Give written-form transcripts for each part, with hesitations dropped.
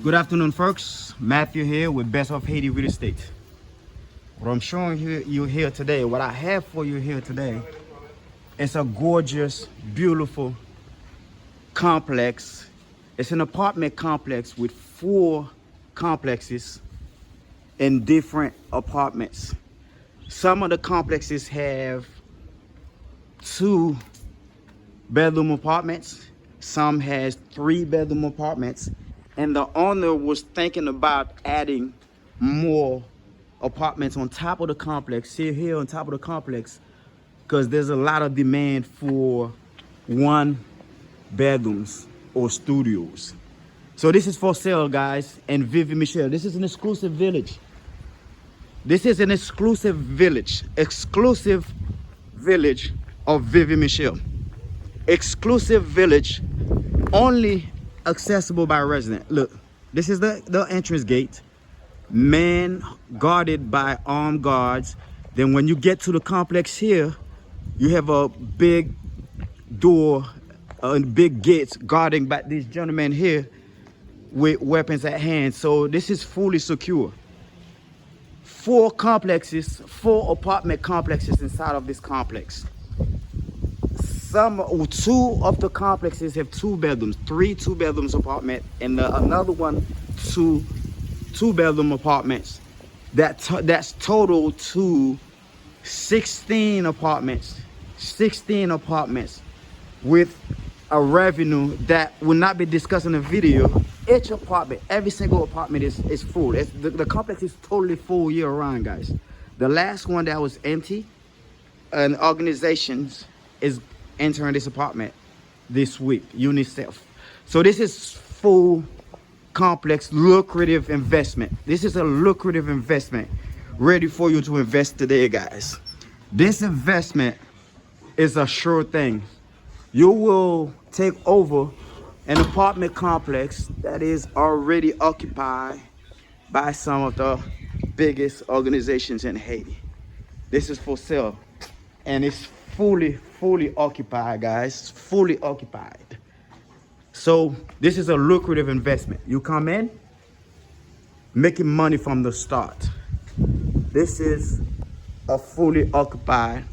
Good afternoon, folks. Matthew here with Best of Haiti Real Estate. What I'm showing you here today, what I have for you here today, is a gorgeous, beautiful complex. It's an apartment complex with 4 complexes in different apartments. Some of the complexes have 2-bedroom apartments. Some has 3-bedroom apartments. And the owner was thinking about adding more apartments on top of the complex, see here on top of the complex, because there's a lot of demand for 1-bedrooms or studios. So this is for sale, guys, in Vivi Michel. This is an exclusive village. This is an exclusive village of Vivi Michel. Exclusive village, only accessible by resident. Look, this is the entrance gate, man guarded by armed guards. Then when you get to the complex here, you have a big door and big gates guarding by these gentlemen here with weapons at hand. So this is fully secure. 4 complexes, 4 apartment complexes inside of this complex. 2 of the complexes have 2 bedrooms, 3 2-bedrooms apartment, and another one 2 2-bedroom apartments. That's total to 16 apartments. 16 apartments with a revenue that will not be discussed in the video. Each apartment, every single apartment is full. The complex is totally full year round, guys. The last one that was empty, an organizations is entering this apartment this week, UNICEF. So this is full complex lucrative investment. This is a lucrative investment ready for you to invest today, guys. This investment is a sure thing. You will take over an apartment complex that is already occupied by some of the biggest organizations in Haiti. This is for sale, and it's fully occupied, guys. Fully occupied. So this is a lucrative investment. You come in making money from the start. This is a fully occupied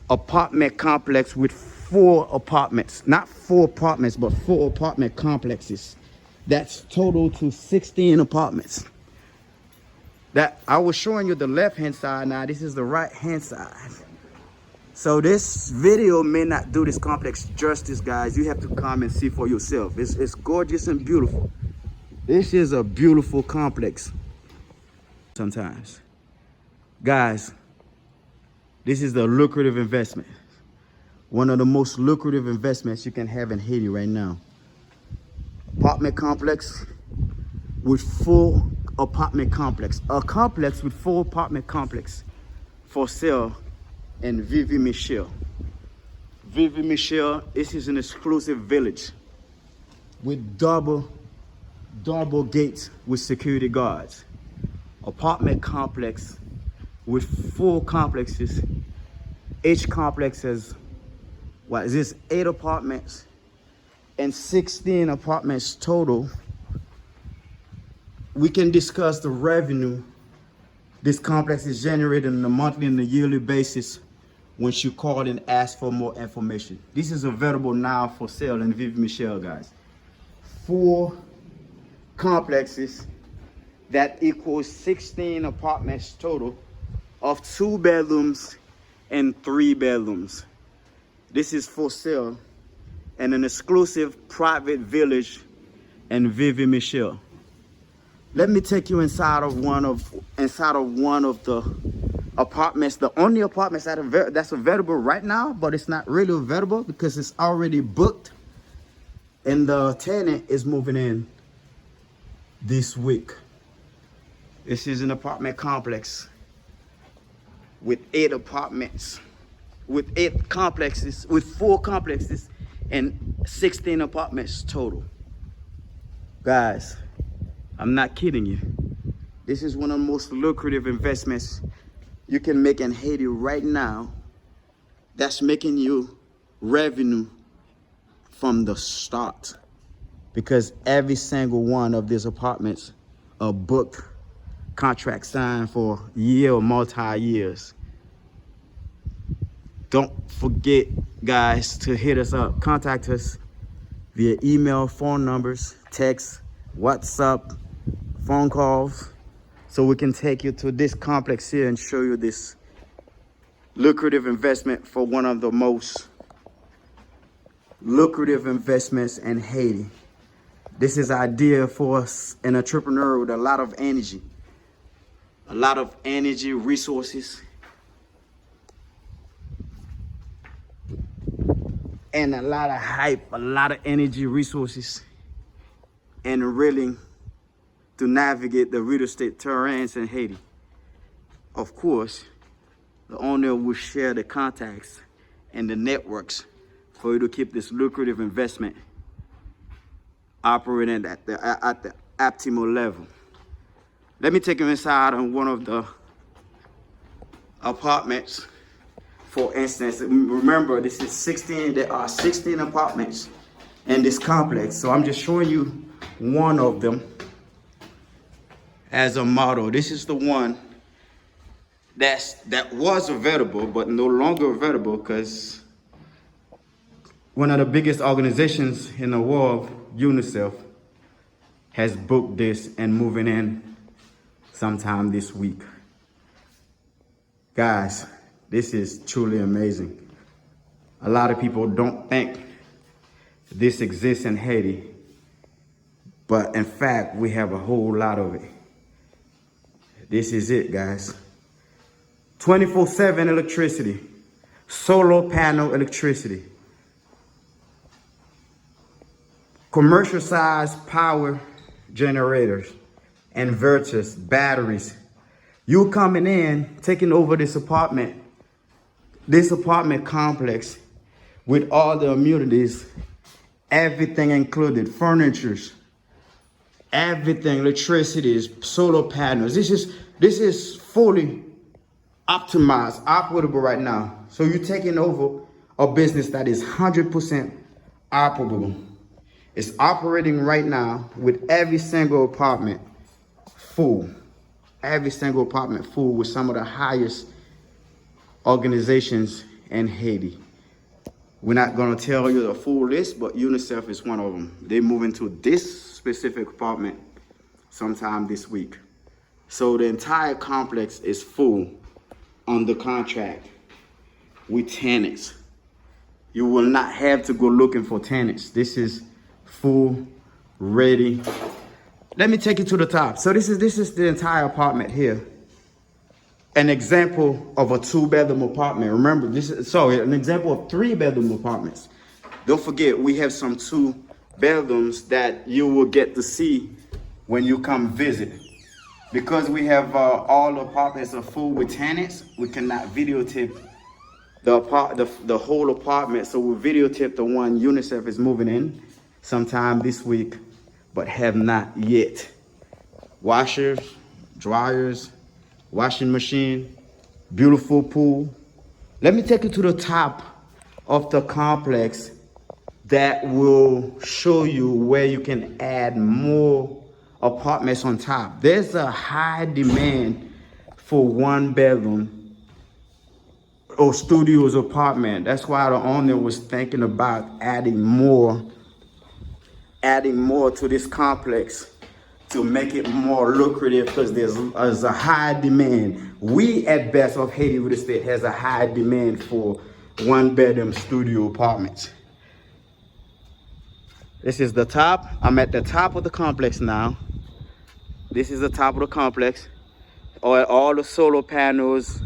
apartment complex with 4 apartments, not 4 apartments, but 4 apartment complexes. That's total to 16 apartments. That I was showing you the left-hand side. Now this is the right-hand side. So this video may not do this complex justice, guys. You have to come and see for yourself. It's gorgeous and beautiful. This is a beautiful complex. Sometimes, guys, this is the lucrative investment. One of the most lucrative investments you can have in Haiti right now. Apartment complex with full apartment complex. A complex with full apartment complex for sale in Vivi Michel. Vivi Michel, this is an exclusive village with double gates with security guards. Apartment complex with 4 complexes. Each complex has, what is this, 8 apartments and 16 apartments total. We can discuss the revenue this complex is generating on a monthly and a yearly basis once you call and ask for more information. This is available now for sale in Vivi Michel, guys. 4 complexes that equals 16 apartments total of 2 bedrooms and 3 bedrooms. This is for sale in an exclusive private village in Vivi Michel. Let me take you inside of one of the apartments, the only apartments that's available right now, but it's not really available because it's already booked and the tenant is moving in this week. This is an apartment complex with 8 apartments, with 8 complexes, with 4 complexes and 16 apartments total. Guys, I'm not kidding you. This is one of the most lucrative investments you can make in Haiti right now. That's making you revenue from the start. because every single one of these apartments are booked, contract signed for year or multi-years. Don't forget, guys, to hit us up. Contact us via email, phone numbers, text, WhatsApp, phone calls, so we can take you to this complex here and show you this lucrative investment for one of the most lucrative investments in Haiti. This is ideal for us, an entrepreneur with a lot of energy, resources, and a lot of hype, a lot of energy, resources, and willing to navigate the real estate terrains in Haiti. Of course, the owner will share the contacts and the networks for you to keep this lucrative investment operating at the optimal level. Let me take you inside on one of the apartments. For instance, remember this is 16, there are 16 apartments in this complex. So I'm just showing you one of them as a model. This is the one that was available, but no longer available because one of the biggest organizations in the world, UNICEF, has booked this and moving in sometime this week. Guys, this is truly amazing. A lot of people don't think this exists in Haiti, but in fact, we have a whole lot of it. This is it, guys. 24/7 electricity, solar panel electricity, commercial size power generators, inverters, batteries. You coming in, taking over this apartment complex with all the amenities, everything included, furnitures, everything, electricity, solar panels. This is fully optimized, operable right now. So you're taking over a business that is 100% operable. It's operating right now with every single apartment full. Every single apartment full with some of the highest organizations in Haiti. We're not gonna tell you the full list, but UNICEF is one of them. They move into this specific apartment sometime this week. So the entire complex is full under contract with tenants. You will not have to go looking for tenants. This is full, ready. Let me take you to the top. So this is the entire apartment here. An example of a 2-bedroom apartment. Remember, this is an example of 3-bedroom apartments. Don't forget, we have some 2 bedrooms that you will get to see when you come visit. Because we have all the apartments are full with tenants, we cannot videotape the whole apartment. So we videotape the one UNICEF is moving in sometime this week, but have not yet. Washers, dryers, washing machine, beautiful pool. Let me take you to the top of the complex that will show you where you can add more apartments on top. There's a high demand for 1-bedroom or studios apartment. That's why the owner was thinking about adding more to this complex to make it more lucrative, because there's a high demand. We at Best of Haiti Real Estate has a high demand for 1-bedroom studio apartments. This is the top. I'm at the top of the complex now. This is the top of the complex. All the solar panels,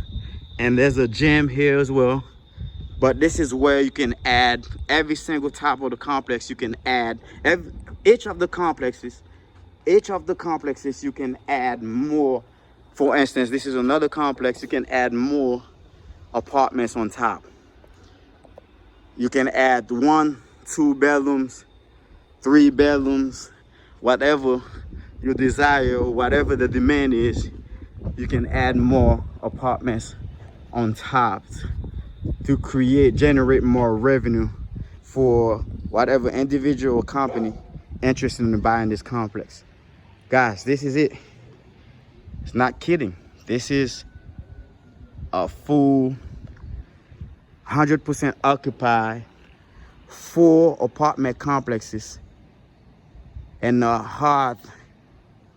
and there's a gym here as well. But this is where you can add every single top of the complex. You can add each of the complexes you can add more. For instance, this is another complex. You can add more apartments on top. You can add 1, 2 bedrooms, 3 bedrooms, whatever you desire, whatever the demand is. You can add more apartments on top to generate more revenue for whatever individual or company interested in buying this complex. Guys, this is it. It's not kidding. This is a full 100% occupied, full apartment complexes in the heart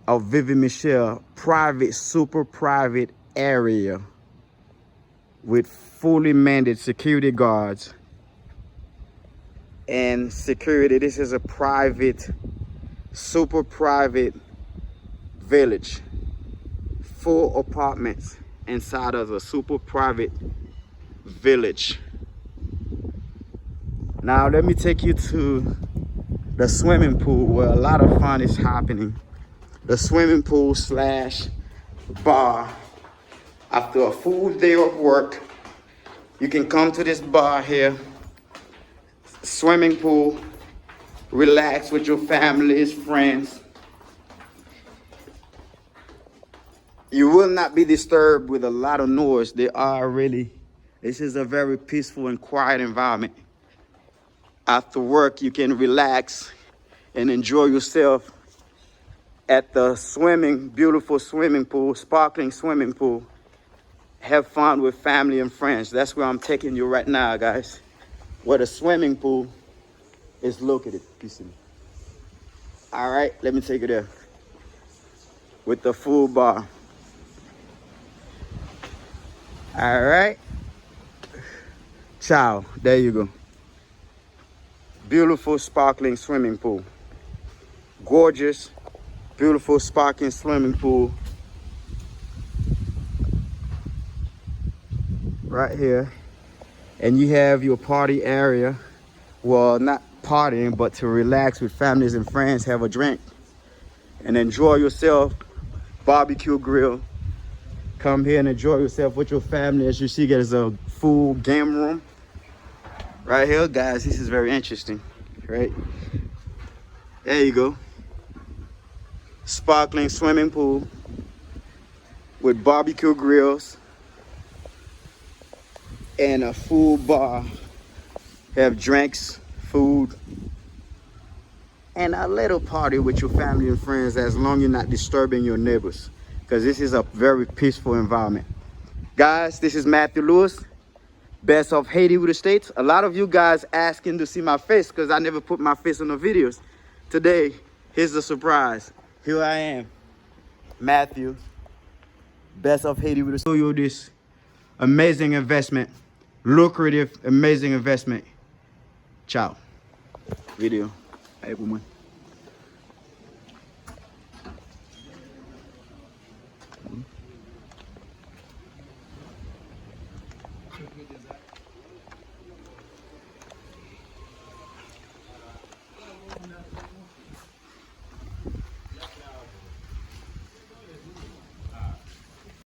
of Vivi Michel, private, super private area with fully manned security guards and security. This is a private, super private village, full apartments inside of a super private village. Now let me take you to the swimming pool where a lot of fun is happening. The swimming pool slash bar. After a full day of work, you can come to this bar here, swimming pool, relax with your families, friends. You will not be disturbed with a lot of noise. This is a very peaceful and quiet environment. After work, you can relax and enjoy yourself at the beautiful swimming pool, sparkling swimming pool. Have fun with family and friends. That's where I'm taking you right now, guys. Where the swimming pool is located. You see me? All right, let me take you there. With the full bar. All right. Ciao. There you go. Beautiful sparkling swimming pool. Gorgeous, beautiful sparkling swimming pool. Right here. And you have your party area. Well, not partying, but to relax with families and friends, have a drink and enjoy yourself. Barbecue grill. Come here and enjoy yourself with your family. As you see, there's a full game room right here. Guys, this is very interesting, right? There you go. Sparkling swimming pool with barbecue grills and a full bar. Have drinks, food, and a little party with your family and friends, as long as you're not disturbing your neighbors, because this is a very peaceful environment. Guys, this is Matthew Lewis, best of Haiti with the States. A lot of you guys asking to see my face because I never put my face on the videos. Today, here's the surprise. Here I am, Matthew, best of Haiti with the States. Show you this amazing investment, lucrative, amazing investment. Ciao. Video. Hey, woman.